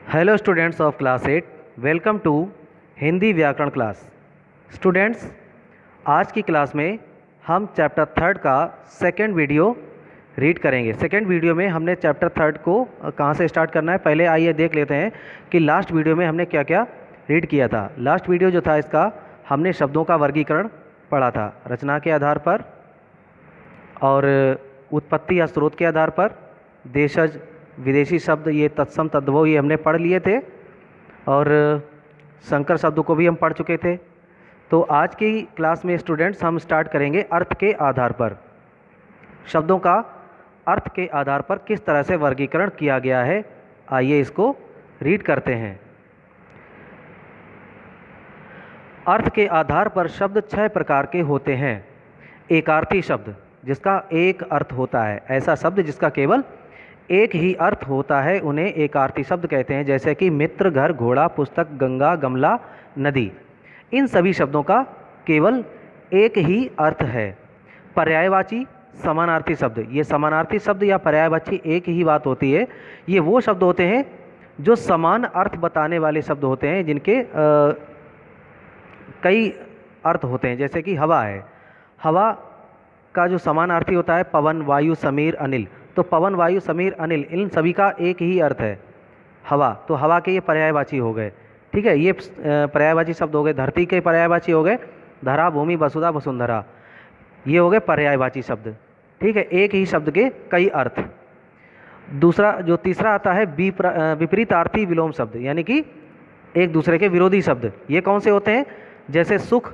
Hello students of class 8, welcome to Hindi व्याकरण class. Students, आज की क्लास में हम चैप्टर थर्ड का सेकंड वीडियो रीड करेंगे। सेकंड वीडियो में हमने चैप्टर थर्ड को कहाँ से स्टार्ट करना है, पहले आइए देख लेते हैं कि लास्ट वीडियो में हमने क्या क्या रीड किया था। लास्ट वीडियो जो था इसका हमने शब्दों का वर्गीकरण पढ़ा था, रचना के आधार पर और उत्पत्ति या स्रोत के आधार पर, देशज, विदेशी शब्द, ये तत्सम तद्भव ये हमने पढ़ लिए थे और संकर शब्दों को भी हम पढ़ चुके थे। तो आज की क्लास में स्टूडेंट्स हम स्टार्ट करेंगे अर्थ के आधार पर, शब्दों का अर्थ के आधार पर किस तरह से वर्गीकरण किया गया है। आइए इसको रीड करते हैं। अर्थ के आधार पर शब्द 6 प्रकार के होते हैं। एकार्थी शब्द, जिसका एक अर्थ होता है, ऐसा शब्द जिसका केवल एक ही अर्थ होता है, उन्हें एकार्थी शब्द कहते हैं। जैसे कि मित्र, घर, घोड़ा, पुस्तक, गंगा, गमला, नदी, इन सभी शब्दों का केवल एक ही अर्थ है। पर्यायवाची, समानार्थी शब्द, ये समानार्थी शब्द या पर्यायवाची एक ही बात होती है। ये वो शब्द होते हैं जो समान अर्थ बताने वाले शब्द होते हैं, जिनके कई अर्थ होते हैं। जैसे कि हवा है, हवा का जो समानार्थी होता है पवन, वायु, समीर, अनिल। तो पवन, वायु, समीर, अनिल, इन सभी का एक ही अर्थ है हवा। तो हवा के ये पर्यायवाची हो गए, ठीक है, ये पर्यायवाची शब्द हो गए। धरती के पर्यायवाची हो गए धरा, भूमि, वसुधा, वसुंधरा, ये हो गए पर्यायवाची शब्द, ठीक है, एक ही शब्द के कई अर्थ। दूसरा जो तीसरा आता है विपरीतार्थी विलोम शब्द, यानी कि एक दूसरे के विरोधी शब्द। ये कौन से होते हैं? जैसे सुख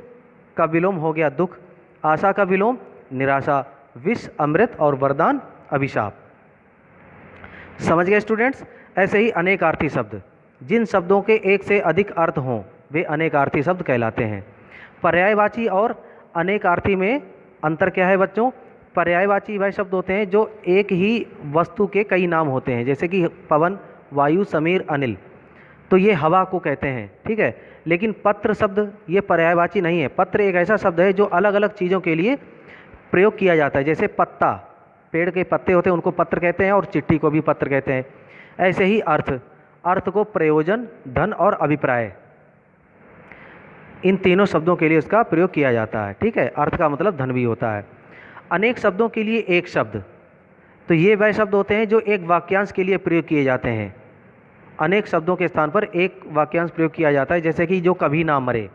का विलोम हो गया दुख, आशा का विलोम निराशा, विष अमृत और वरदान अभिशाप। समझ गए स्टूडेंट्स? ऐसे ही अनेकार्थी शब्द, जिन शब्दों के एक से अधिक अर्थ हों वे अनेकार्थी शब्द कहलाते हैं। पर्यायवाची और अनेकार्थी में अंतर क्या है बच्चों? पर्यायवाची वह शब्द होते हैं जो एक ही वस्तु के कई नाम होते हैं, जैसे कि पवन, वायु, समीर, अनिल, तो ये हवा को कहते हैं, ठीक है। लेकिन पत्र शब्द ये पर्यायवाची नहीं है। पत्र एक ऐसा शब्द है जो अलग अलग चीज़ों के लिए प्रयोग किया जाता है। जैसे पत्ता, पेड़ के पत्ते होते हैं उनको पत्र कहते हैं, और चिट्ठी को भी पत्र कहते हैं। ऐसे ही अर्थ, अर्थ को प्रयोजन, धन और अभिप्राय, इन तीनों शब्दों के लिए इसका प्रयोग किया जाता है, ठीक है। अर्थ का मतलब धन भी होता है। अनेक शब्दों के लिए एक शब्द, तो ये वह शब्द होते हैं जो एक वाक्यांश के लिए प्रयोग किए जाते हैं। अनेक शब्दों के स्थान पर एक वाक्यांश प्रयोग किया जाता है। जैसे कि जो कभी ना मरे,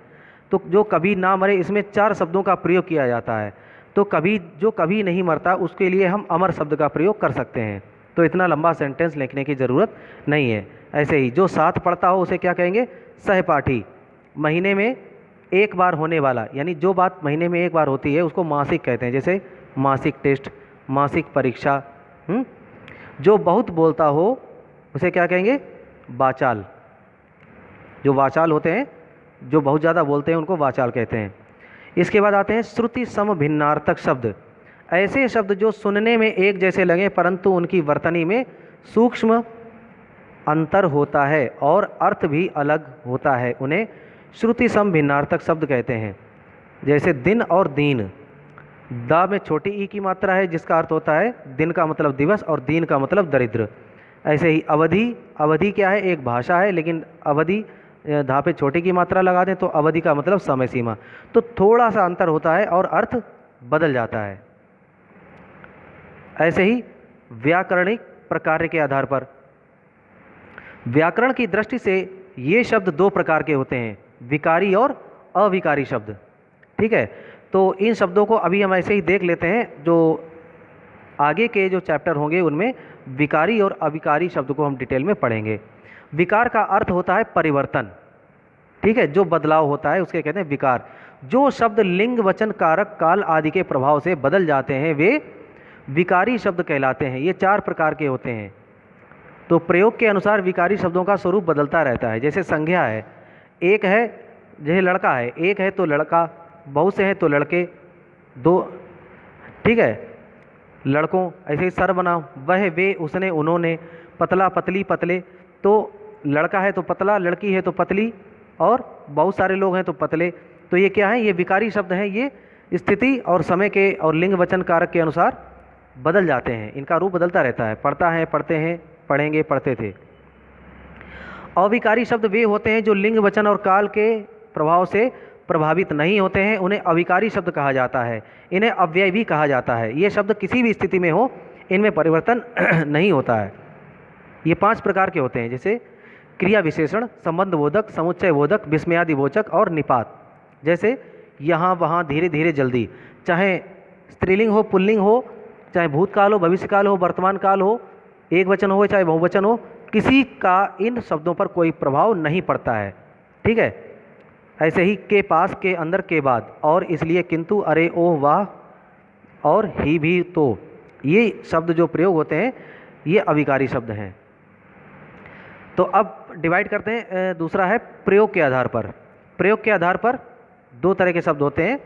तो जो कभी ना मरे इसमें 4 शब्दों का प्रयोग किया जाता है। तो कभी, जो कभी नहीं मरता, उसके लिए हम अमर शब्द का प्रयोग कर सकते हैं। तो इतना लंबा सेंटेंस लिखने की ज़रूरत नहीं है। ऐसे ही जो साथ पढ़ता हो उसे क्या कहेंगे? सहपाठी। महीने में एक बार होने वाला, यानी जो बात महीने में एक बार होती है उसको मासिक कहते हैं। जैसे मासिक टेस्ट, मासिक परीक्षा। जो बहुत बोलता हो उसे क्या कहेंगे? वाचाल। जो वाचाल होते हैं, जो बहुत ज़्यादा बोलते हैं, उनको वाचाल कहते हैं। इसके बाद आते हैं श्रुति सम भिन्नार्थक शब्द, ऐसे शब्द जो सुनने में एक जैसे लगे परंतु उनकी वर्तनी में सूक्ष्म अंतर होता है और अर्थ भी अलग होता है, उन्हें श्रुति सम भिन्नार्थक शब्द कहते हैं। जैसे दिन और दीन, दा में छोटी ई की मात्रा है जिसका अर्थ होता है दिन का मतलब दिवस और दीन का मतलब दरिद्र। ऐसे ही अवधि, अवधि क्या है? एक भाषा है, लेकिन अवधि धा पे छोटी की मात्रा लगा दें तो अवधि का मतलब समय सीमा। तो थोड़ा सा अंतर होता है और अर्थ बदल जाता है। ऐसे ही व्याकरणिक प्रकार के आधार पर, व्याकरण की दृष्टि से ये शब्द 2 प्रकार के होते हैं, विकारी और अविकारी शब्द, ठीक है। तो इन शब्दों को अभी हम ऐसे ही देख लेते हैं, जो आगे के जो चैप्टर होंगे उनमें विकारी और अविकारी शब्द को हम डिटेल में पढ़ेंगे। विकार का अर्थ होता है परिवर्तन, ठीक है, जो बदलाव होता है उसके कहते हैं विकार। जो शब्द लिंग, वचन, कारक, काल आदि के प्रभाव से बदल जाते हैं वे विकारी शब्द कहलाते हैं। ये 4 प्रकार के होते हैं। तो प्रयोग के अनुसार विकारी शब्दों का स्वरूप बदलता रहता है। जैसे संज्ञा है, एक है जैसे लड़का है, एक है तो लड़का, बहुत से हैं तो लड़के, 2, ठीक है, लड़कों। ऐसे ही सर्वनाम, वह, वे, उसने, उन्होंने, पतला, पतली, पतले। तो लड़का है तो पतला, लड़की है तो पतली, और बहुत सारे लोग हैं तो पतले। तो ये क्या है? ये विकारी शब्द हैं। ये स्थिति और समय के और लिंग, वचन, कारक के अनुसार बदल जाते हैं, इनका रूप बदलता रहता है। पढ़ता है, पढ़ते हैं, पढ़ेंगे, पढ़ते थे। अविकारी शब्द वे होते हैं जो लिंग वचन और काल के प्रभाव से प्रभावित नहीं होते हैं, उन्हें अविकारी शब्द कहा जाता है। इन्हें अव्यय भी कहा जाता है। ये शब्द किसी भी स्थिति में हो, इनमें परिवर्तन नहीं होता है। ये 5 प्रकार के होते हैं, जैसे क्रिया विशेषण, संबंध बोधक, समुच्चय बोधक, विस्मयादि बोचक और निपात। जैसे यहाँ वहाँ, धीरे धीरे, जल्दी, चाहे स्त्रीलिंग हो, पुल्लिंग हो, चाहे भूतकाल हो, भविष्यकाल हो, वर्तमान काल हो, एक वचन हो चाहे बहुवचन हो, किसी का इन शब्दों पर कोई प्रभाव नहीं पड़ता है। ठीक है। ऐसे ही के पास, के अंदर, के बाद, और, इसलिए, किंतु, अरे, ओह, वाह और ही भी, तो, ये शब्द जो प्रयोग होते हैं ये अविकारी शब्द हैं। तो अब डिवाइड करते हैं। दूसरा है प्रयोग के आधार पर। प्रयोग के आधार पर 2 तरह के शब्द होते हैं,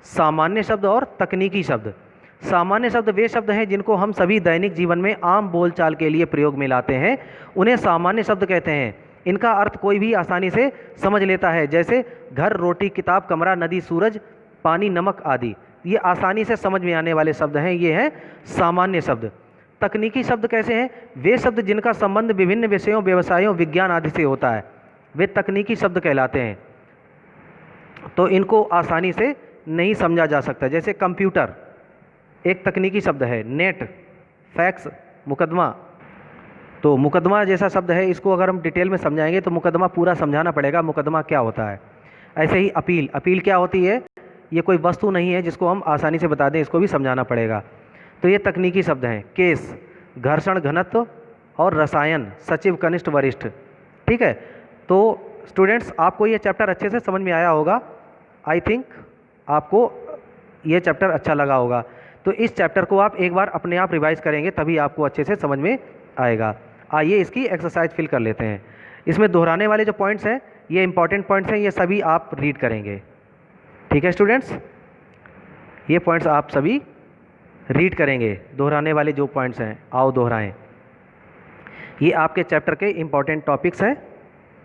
सामान्य शब्द और तकनीकी शब्द। सामान्य शब्द वे शब्द हैं जिनको हम सभी दैनिक जीवन में आम बोलचाल के लिए प्रयोग में लाते हैं, उन्हें सामान्य शब्द कहते हैं। इनका अर्थ कोई भी आसानी से समझ लेता है, जैसे घर, रोटी, किताब, कमरा, नदी, सूरज, पानी, नमक आदि। ये आसानी से समझ में आने वाले शब्द हैं, ये हैं सामान्य शब्द। तकनीकी शब्द कैसे हैं? वे शब्द जिनका संबंध विभिन्न विषयों, व्यवसायों, विज्ञान आदि से होता है, वे तकनीकी शब्द कहलाते हैं। तो इनको आसानी से नहीं समझा जा सकता। जैसे कंप्यूटर एक तकनीकी शब्द है, नेट, फैक्स, मुकदमा। तो मुकदमा जैसा शब्द है, इसको अगर हम डिटेल में समझाएंगे तो मुकदमा पूरा समझाना पड़ेगा, मुकदमा क्या होता है। ऐसे ही अपील, अपील क्या होती है? ये कोई वस्तु नहीं है जिसको हम आसानी से बता दें, इसको भी समझाना पड़ेगा। तो ये तकनीकी शब्द हैं। केस, घर्षण, घनत्व और रसायन, सचिव, कनिष्ठ, वरिष्ठ। ठीक है। तो स्टूडेंट्स, आपको ये चैप्टर अच्छे से समझ में आया होगा। आई थिंक आपको ये चैप्टर अच्छा लगा होगा। तो इस चैप्टर को आप एक बार अपने आप रिवाइज करेंगे, तभी आपको अच्छे से समझ में आएगा। आइए इसकी एक्सरसाइज फिल कर लेते हैं। इसमें दोहराने वाले जो पॉइंट्स हैं, ये इंपॉर्टेंट पॉइंट्स हैं, ये सभी आप रीड करेंगे। ठीक है स्टूडेंट्स, ये पॉइंट्स आप सभी रीड करेंगे। दोहराने वाले जो पॉइंट्स हैं, आओ दोहराएं। ये आपके चैप्टर के इंपॉर्टेंट टॉपिक्स हैं,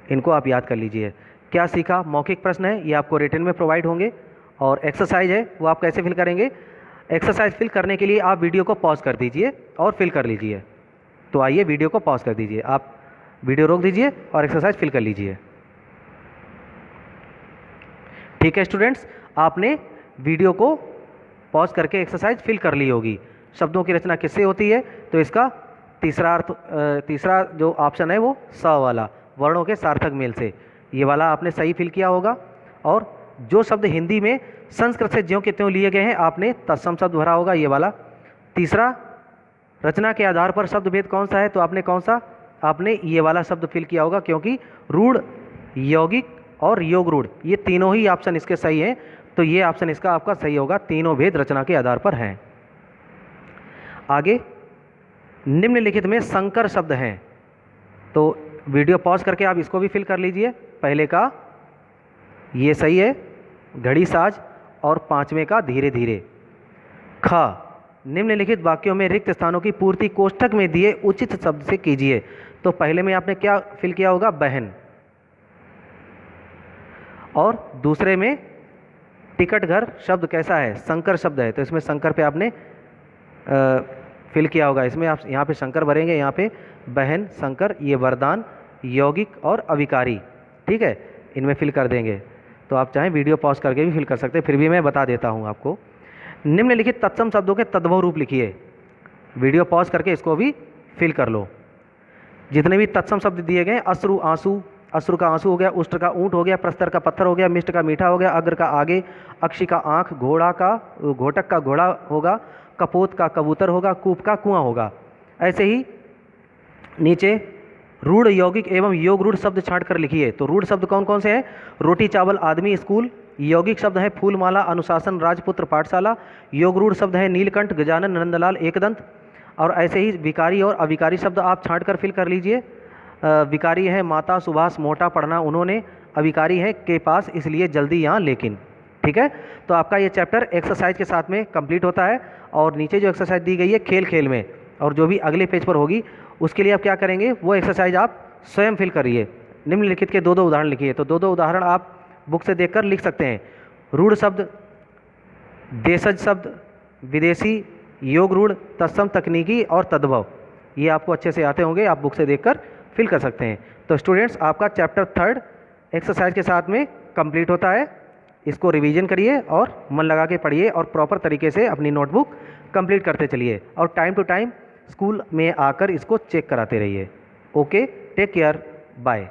इनको आप याद कर लीजिए। क्या सीखा? मौखिक प्रश्न है, ये आपको रिटन में प्रोवाइड होंगे, और एक्सरसाइज है, वो आप कैसे फिल करेंगे? एक्सरसाइज फिल करने के लिए आप वीडियो को पॉज कर दीजिए और फिल कर लीजिए। तो आइए वीडियो को पॉज कर दीजिए, आप वीडियो रोक दीजिए और एक्सरसाइज फिल कर लीजिए। ठीक है स्टूडेंट्स, आपने वीडियो को पॉज करके एक्सरसाइज फिल कर ली होगी। शब्दों की रचना किससे होती है? तो इसका तीसरा जो ऑप्शन है वो स वाला, वर्णों के सार्थक मेल से, ये वाला आपने सही फिल किया होगा। और जो शब्द हिंदी में संस्कृत से ज्यों के त्यों लिए गए हैं, आपने तत्सम शब्द भरा होगा, ये वाला। तीसरा, रचना के आधार पर शब्द भेद कौन सा है? तो आपने कौन सा? आपने ये वाला शब्द फिल किया होगा, क्योंकि रूढ़, यौगिक और योग रूढ़, ये तीनों ही ऑप्शन इसके सही हैं। तो ये ऑप्शन इसका आपका सही होगा, तीनों भेद रचना के आधार पर हैं। आगे, निम्नलिखित में संकर शब्द हैं। तो वीडियो पॉज करके आप इसको भी फिल कर लीजिए। पहले का ये सही है, घड़ी साज, और 5वें का धीरे धीरे। ख, निम्नलिखित वाक्यों में रिक्त स्थानों की पूर्ति कोष्ठक में दिए उचित शब्द से कीजिए। तो पहले में आपने क्या फिल किया होगा? बहन। और दूसरे में टिकट घर शब्द कैसा है? संकर शब्द है, तो इसमें संकर पे आपने फिल किया होगा। इसमें आप यहाँ पे शंकर भरेंगे, यहाँ पे बहन, संकर, ये वरदान, यौगिक और अविकारी। ठीक है, इनमें फिल कर देंगे। तो आप चाहें वीडियो पॉज करके भी फिल कर सकते हैं, फिर भी मैं बता देता हूँ आपको। निम्नलिखित तत्सम शब्दों के तद्भव रूप लिखिए। वीडियो पॉज करके इसको भी फिल कर लो। जितने भी तत्सम शब्द दिए गए, अश्रु आंसू, अश्रु का आंसू हो गया, उष्ट का ऊंट हो गया, प्रस्तर का पत्थर हो गया, मिष्ट का मीठा हो गया, अग्र का आगे, अक्षी का आँख, घोड़ा का घोटक का घोड़ा होगा, कपोत का कबूतर होगा, कूप का कुआं होगा। ऐसे ही नीचे रूढ़, यौगिक एवं योग रूढ़ शब्द छांट कर लिखिए। तो रूढ़ शब्द कौन कौन से हैं? रोटी, चावल, आदमी, स्कूल। यौगिक शब्द है फूलमाला, अनुशासन, राजपुत्र, पाठशाला। योग रूढ़ शब्द है नीलकंठ, गजानन, नंदलाल, एकदंत। और ऐसे ही विकारी और अविकारी शब्द आप छांट कर फिल कर लीजिए। विकारी है माता, सुभाष, मोटा, पढ़ना, उन्होंने। अविकारी है के पास, इसलिए, जल्दी, यहाँ, लेकिन। ठीक है, तो आपका ये चैप्टर एक्सरसाइज के साथ में कंप्लीट होता है। और नीचे जो एक्सरसाइज दी गई है खेल खेल में, और जो भी अगले पेज पर होगी, उसके लिए आप क्या करेंगे? वो एक्सरसाइज आप स्वयं फिल करिए। निम्नलिखित के 2-2 उदाहरण लिखिए। तो 2-2 उदाहरण आप बुक से देखकर लिख सकते हैं। रूढ़ शब्द, देशज शब्द, विदेशी, योग रूढ़, तत्सम, तकनीकी और तद्भव, ये आपको अच्छे से आते होंगे, आप बुक से देखकर फिल कर सकते हैं। तो स्टूडेंट्स, आपका चैप्टर 3 एक्सरसाइज के साथ में कंप्लीट होता है। इसको रिवीजन करिए और मन लगा के पढ़िए और प्रॉपर तरीके से अपनी नोटबुक कंप्लीट करते चलिए और टाइम टू टाइम स्कूल में आकर इसको चेक कराते रहिए। Okay, take care, bye.